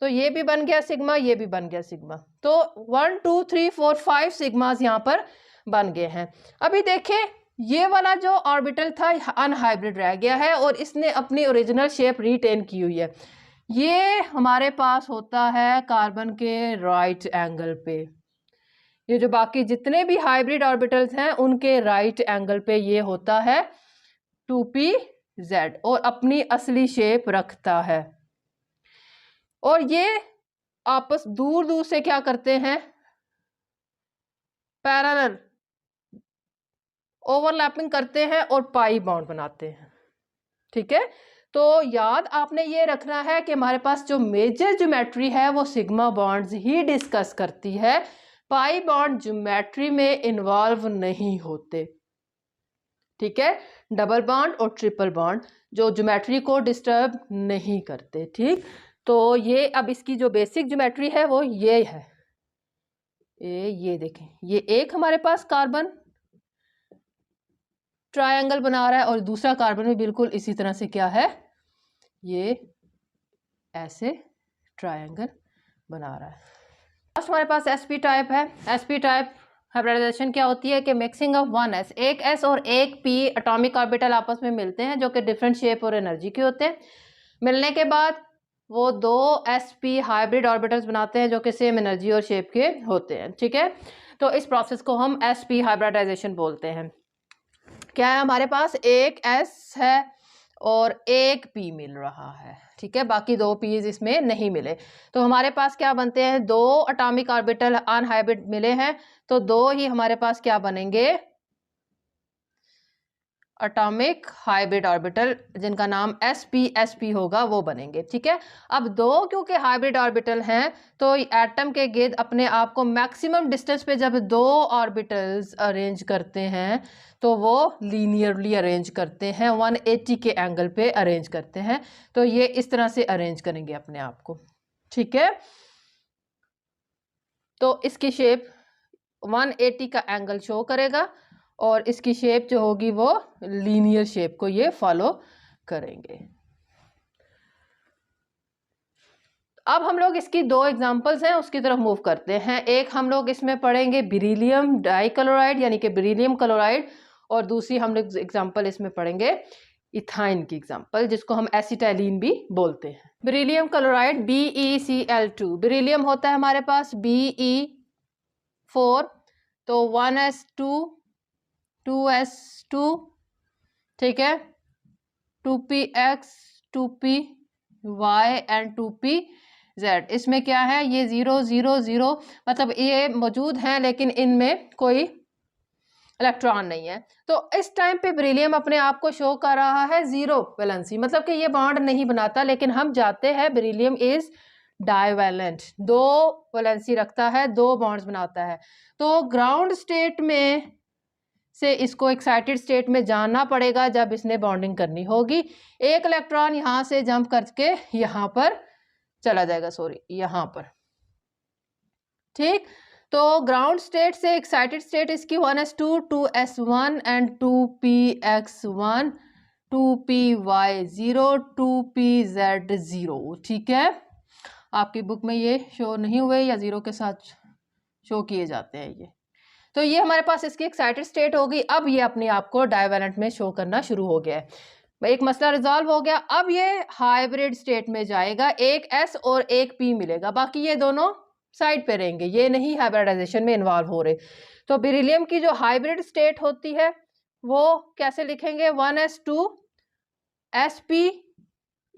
तो ये भी बन गया सिग्मा, ये भी बन गया सिग्मा। तो 1 2 3 4 5 सिग्मास यहाँ पर बन गए हैं। अभी देखें, ये वाला जो ऑर्बिटल था अनहाइब्रिड रह गया है और इसने अपनी ओरिजिनल शेप रिटेन की हुई है। ये हमारे पास होता है कार्बन के राइट एंगल पे। ये जो बाकी जितने भी हाइब्रिड ऑर्बिटल्स हैं उनके राइट एंगल पे ये होता है 2pz और अपनी असली शेप रखता है। और ये आपस दूर दूर से क्या करते हैं, पैरेलल ओवरलैपिंग करते हैं और पाई बॉन्ड बनाते हैं। ठीक है, तो याद आपने ये रखना है कि हमारे पास जो मेजर ज्योमेट्री है वो सिग्मा बॉन्ड्स ही डिस्कस करती है, पाई बॉन्ड ज्योमेट्री में इन्वॉल्व नहीं होते। ठीक है, डबल बॉन्ड और ट्रिपल बॉन्ड जो ज्योमेट्री को डिस्टर्ब नहीं करते। ठीक, तो ये अब इसकी जो बेसिक ज्योमेट्री है वो ये है। ये देखें, ये एक हमारे पास कार्बन ट्रायंगल बना रहा है और दूसरा कार्बन भी बिल्कुल इसी तरह से क्या है, ये ऐसे ट्रायंगल बना रहा है। लास्ट हमारे पास sp टाइप है। sp टाइप हाइब्रिडाइजेशन क्या होती है कि मिक्सिंग ऑफ 1s, एक s और एक p एटॉमिक ऑर्बिटल आपस में मिलते हैं जो कि डिफरेंट शेप और एनर्जी के होते हैं। मिलने के बाद वो 2 sp हाइब्रिड ऑर्बिटल्स बनाते हैं जो कि सेम एनर्जी और शेप के होते हैं। ठीक है, तो इस प्रोसेस को हम sp हाइब्रिडाइजेशन बोलते हैं। क्या है, हमारे पास एक s है और एक p मिल रहा है। ठीक है, बाकी 2 p's इसमें नहीं मिले, तो हमारे पास क्या बनते हैं, 2 एटॉमिक ऑर्बिटल अनहाइब्रिड मिले हैं, तो 2 ही हमारे पास क्या बनेंगे, एटॉमिक हाइब्रिड ऑर्बिटल, जिनका नाम sp होगा वो बनेंगे। ठीक है, अब 2 क्योंकि हाइब्रिड ऑर्बिटल हैं तो एटम के गिर्द अपने आप को मैक्सिमम डिस्टेंस पे जब 2 ऑर्बिटल्स अरेंज करते हैं तो वो लीनियरली अरेंज करते हैं, 180 के एंगल पे अरेंज करते हैं। तो ये इस तरह से अरेंज करेंगे अपने आप को। ठीक है, तो इसकी शेप 180 का एंगल शो करेगा और इसकी शेप जो होगी वो लीनियर शेप को ये फॉलो करेंगे। अब हम लोग इसकी दो एग्जांपल्स हैं उसकी तरफ मूव करते हैं। एक हम लोग इसमें पढ़ेंगे बेरिलियम डाइक्लोराइड यानी कि बेरिलियम क्लोराइड, और दूसरी हम लोग एग्जांपल इसमें पढ़ेंगे इथाइन की एग्जांपल, जिसको हम एसिटाइलिन भी बोलते हैं। बेरिलियम क्लोराइड BeCl2, बेरिलियम होता है हमारे पास Be4, तो 1s2 2s2, ठीक है, 2px 2py एंड 2pz। इसमें क्या है, ये 0 0 0 मतलब ये मौजूद हैं लेकिन इनमें कोई इलेक्ट्रॉन नहीं है। तो इस टाइम पे बेरिलियम अपने आप को शो कर रहा है 0 वैलेंसी, मतलब कि ये बॉन्ड नहीं बनाता। लेकिन हम जाते हैं बेरिलियम इज डाइवैलेंट, 2 वैलेंसी रखता है, 2 बॉन्ड्स बनाता है। तो ग्राउंड स्टेट में से इसको एक्साइटेड स्टेट में जाना पड़ेगा जब इसने बॉन्डिंग करनी होगी। एक इलेक्ट्रॉन यहाँ से जंप करके यहाँ पर चला जाएगा, सॉरी यहाँ पर, ठीक। तो ग्राउंड स्टेट से एक्साइटेड स्टेट इसकी 1s2 2s1 and 2px1 2py0 2pz0, ठीक है। आपकी बुक में ये शो नहीं हुए या 0 के साथ शो किए जाते हैं ये। तो ये हमारे पास इसकी एक्साइटेड स्टेट होगी। अब ये अपने आप को डाइवैलेंट में शो करना शुरू हो गया है। एक मसला रिजॉल्व हो गया। अब ये हाइब्रिड स्टेट में जाएगा, एक S और एक P मिलेगा, बाकी ये दोनों साइड पे रहेंगे, ये नहीं हाइब्रिडाइजेशन में इन्वॉल्व हो रहे। तो बेरिलियम की जो हाइब्रिड स्टेट होती है वो कैसे लिखेंगे, 1s2 sp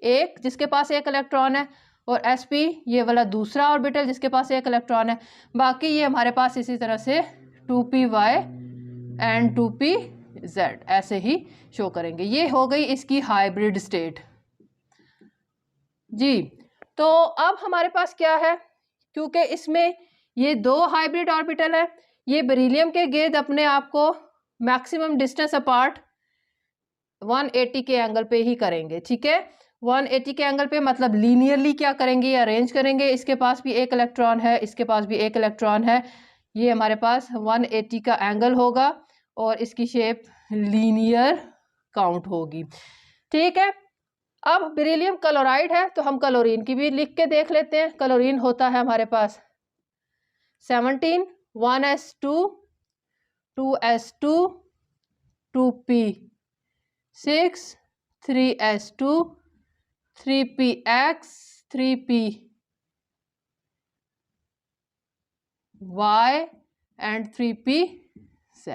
एक जिसके पास एक इलेक्ट्रॉन है, और sp ये वाला दूसरा ऑर्बिटल जिसके पास एक इलेक्ट्रॉन है। बाकी ये हमारे पास इसी तरह से 2py एंड 2pz ऐसे ही शो करेंगे। ये हो गई इसकी हाइब्रिड स्टेट जी। तो अब हमारे पास क्या है, क्योंकि इसमें ये 2 हाइब्रिड ऑर्बिटल है, ये बेरिलियम के गिर्द अपने आप को मैक्सिमम डिस्टेंस अपार्ट 180 के एंगल पे ही करेंगे, ठीक है। 180 के एंगल पे मतलब लीनियरली क्या करेंगे, अरेंज करेंगे। इसके पास भी एक इलेक्ट्रॉन है, इसके पास भी एक इलेक्ट्रॉन है, ये हमारे पास 180 का एंगल होगा और इसकी शेप लीनियर काउंट होगी, ठीक है। अब बेरिलियम क्लोराइड है तो हम क्लोरीन की भी लिख के देख लेते हैं। क्लोरीन होता है हमारे पास 17 1s2 2s2 2p6 3s2 3px 3py and 3pz।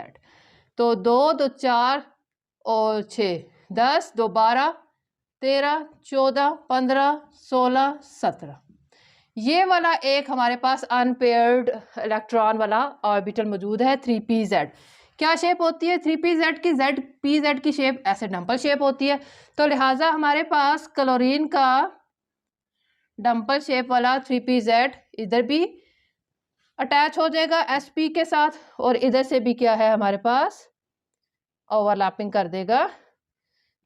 तो 2 2 4 और 6 10 2 12 13 14 15 16 17, ये वाला एक हमारे पास अनपेयर्ड इलेक्ट्रॉन वाला ऑर्बिटल मौजूद है 3pz। क्या शेप होती है 3pz की, zpz की शेप ऐसे डंपल शेप होती है। तो लिहाजा हमारे पास क्लोरीन का डंपल शेप वाला 3pz इधर भी अटैच हो जाएगा sp के साथ, और इधर से भी क्या है हमारे पास ओवरलैपिंग कर देगा।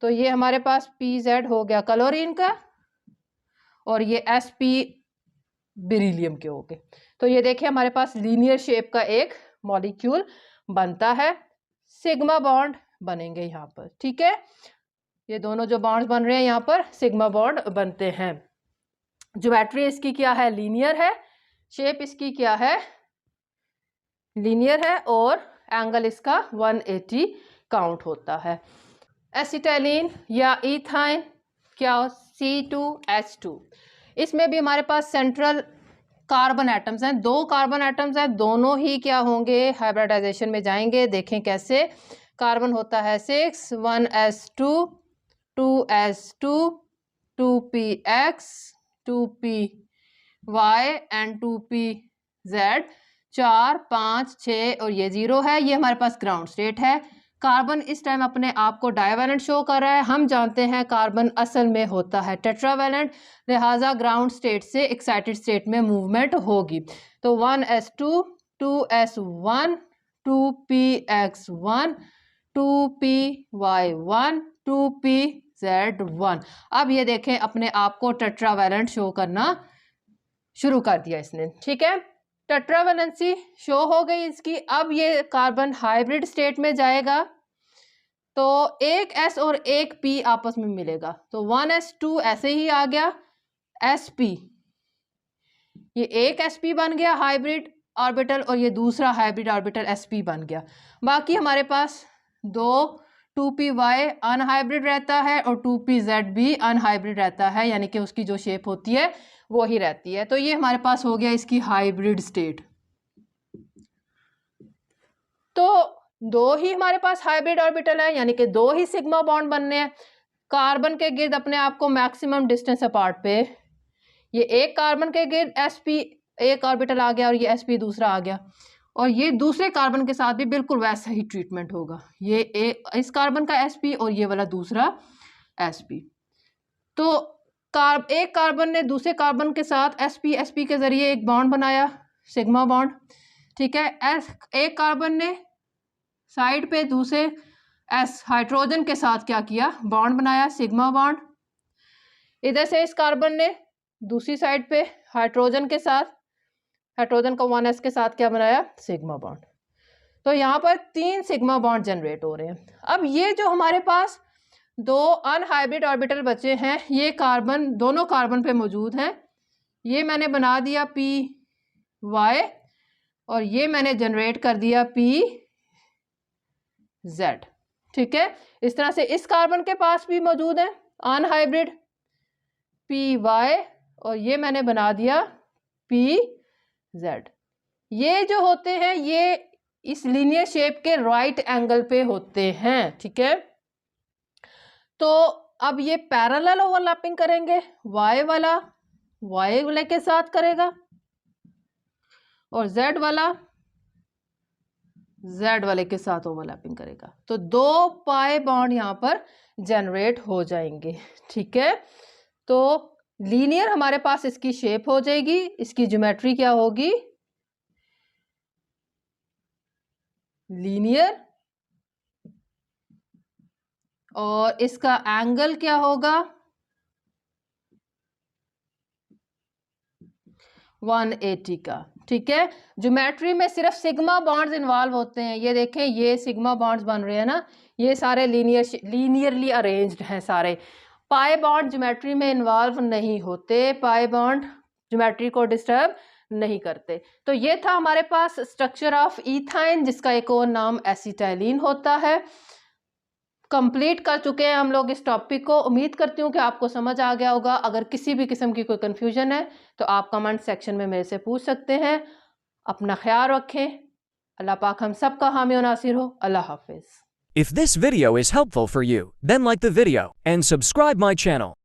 तो ये हमारे पास pz हो गया क्लोरीन का और ये sp बेरिलियम के हो गए। तो ये देखिए हमारे पास लीनियर शेप का एक मॉलिक्यूल बनता है, सिग्मा बॉन्ड बनेंगे यहाँ पर, ठीक है। ये दोनों जो बॉन्ड्स बन रहे हैं यहाँ पर सिग्मा बॉन्ड बनते हैं। ज्योमेट्री इसकी क्या है, लीनियर है, शेप इसकी क्या है, लीनियर है, और एंगल इसका 180 काउंट होता है। एसिटाइलिन या इथाइन क्या, C2H2, इसमें भी हमारे पास सेंट्रल कार्बन एटम्स हैं, 2 कार्बन एटम्स हैं, दोनों ही क्या होंगे हाइब्रिडाइजेशन में जाएंगे। देखें कैसे, कार्बन होता है 6 1s2 2s2 2px 2py and 2pz 4 5 6 और ये 0 है, ये हमारे पास ग्राउंड स्टेट है। कार्बन इस टाइम अपने आप को डाइवैलेंट शो कर रहा है। हम जानते हैं कार्बन असल में होता है टेट्रावैलेंट, लिहाजा ग्राउंड स्टेट से एक्साइटेड स्टेट में मूवमेंट होगी। तो 1s2 2s1 2px1 2py1 2pz1। अब ये देखें अपने आप को टेट्रावैलेंट शो करना शुरू कर दिया इसने, ठीक है। टेट्रावेलेंसी शो हो गई इसकी। अब ये कार्बन हाइब्रिड स्टेट में जाएगा तो एक S और एक P आपस में मिलेगा, तो 1s2 ऐसे ही आ गया sp, ये एक sp बन गया हाइब्रिड ऑर्बिटल और ये दूसरा हाइब्रिड ऑर्बिटल sp बन गया। बाकी हमारे पास दो 2py अनहाइब्रिड रहता है और 2pz भी अनहाइब्रिड रहता है, यानी कि उसकी जो शेप होती है वो ही रहती है। तो ये हमारे पास हो गया इसकी हाइब्रिड स्टेट। तो दो ही हमारे पास हाइब्रिड ऑर्बिटल है, यानी कि दो ही सिग्मा बॉन्ड बनने हैं कार्बन के गिर्द अपने आप को मैक्सिमम डिस्टेंस अपार्ट पे। ये एक कार्बन के गिर्द sp एक ऑर्बिटल आ गया और ये sp दूसरा आ गया, और ये दूसरे कार्बन के साथ भी बिल्कुल वैसा ही ट्रीटमेंट होगा। ये इस कार्बन का sp और ये वाला दूसरा sp। तो एक कार्बन ने दूसरे कार्बन के साथ sp के जरिए एक बॉन्ड बनाया, सिग्मा बॉन्ड, ठीक है। एक कार्बन ने साइड पे दूसरे हाइड्रोजन के साथ क्या किया, बॉन्ड बनाया, सिग्मा बॉन्ड। इधर से इस कार्बन ने दूसरी साइड पे हाइड्रोजन के साथ, हाइड्रोजन का 1s के साथ क्या बनाया, सिग्मा बॉन्ड। तो यहाँ पर 3 सिग्मा बॉन्ड जनरेट हो रहे हैं। अब ये जो हमारे पास दो अनहाइब्रिड ऑर्बिटल बचे हैं, ये कार्बन दोनों कार्बन पे मौजूद हैं। ये मैंने बना दिया py और ये मैंने जनरेट कर दिया pz, ठीक है। इस तरह से इस कार्बन के पास भी मौजूद है अनहाइब्रिड py और ये मैंने बना दिया pz। ये जो होते हैं ये इस लीनियर शेप के राइट एंगल पे होते हैं, ठीक है। तो अब ये पैरेलल ओवरलैपिंग करेंगे, y वाले के साथ करेगा और z वाला z वाले के साथ ओवरलैपिंग करेगा। तो 2 पाई बॉन्ड यहाँ पर जनरेट हो जाएंगे, ठीक है। तो लीनियर हमारे पास इसकी शेप हो जाएगी, इसकी ज्योमेट्री क्या होगी, लीनियर, और इसका एंगल क्या होगा 180 का, ठीक है। ज्योमेट्री में सिर्फ सिग्मा बॉन्ड्स इन्वॉल्व होते हैं। ये देखें, ये सिग्मा बॉन्ड्स बन रहे हैं ना, ये सारे लीनियरली अरेंज्ड हैं सारे। पाई बॉन्ड ज्योमेट्री में इन्वॉल्व नहीं होते, पाई बॉन्ड ज्योमेट्री को डिस्टर्ब नहीं करते। तो ये था हमारे पास स्ट्रक्चर ऑफ इथाइन, जिसका एक और नाम एसिटाइलिन होता है। कंप्लीट कर चुके हैं हम लोग इस टॉपिक को। उम्मीद करती हूँ कि आपको समझ आ गया होगा। अगर किसी भी किस्म की कोई कन्फ्यूजन है तो आप कमेंट सेक्शन में मेरे से पूछ सकते हैं। अपना ख्याल रखें। अल्लाह पाक हम सब का हामी और नासिर हो। अल्लाह हाफिज। If this video is helpful for you, then like the video and subscribe my channel.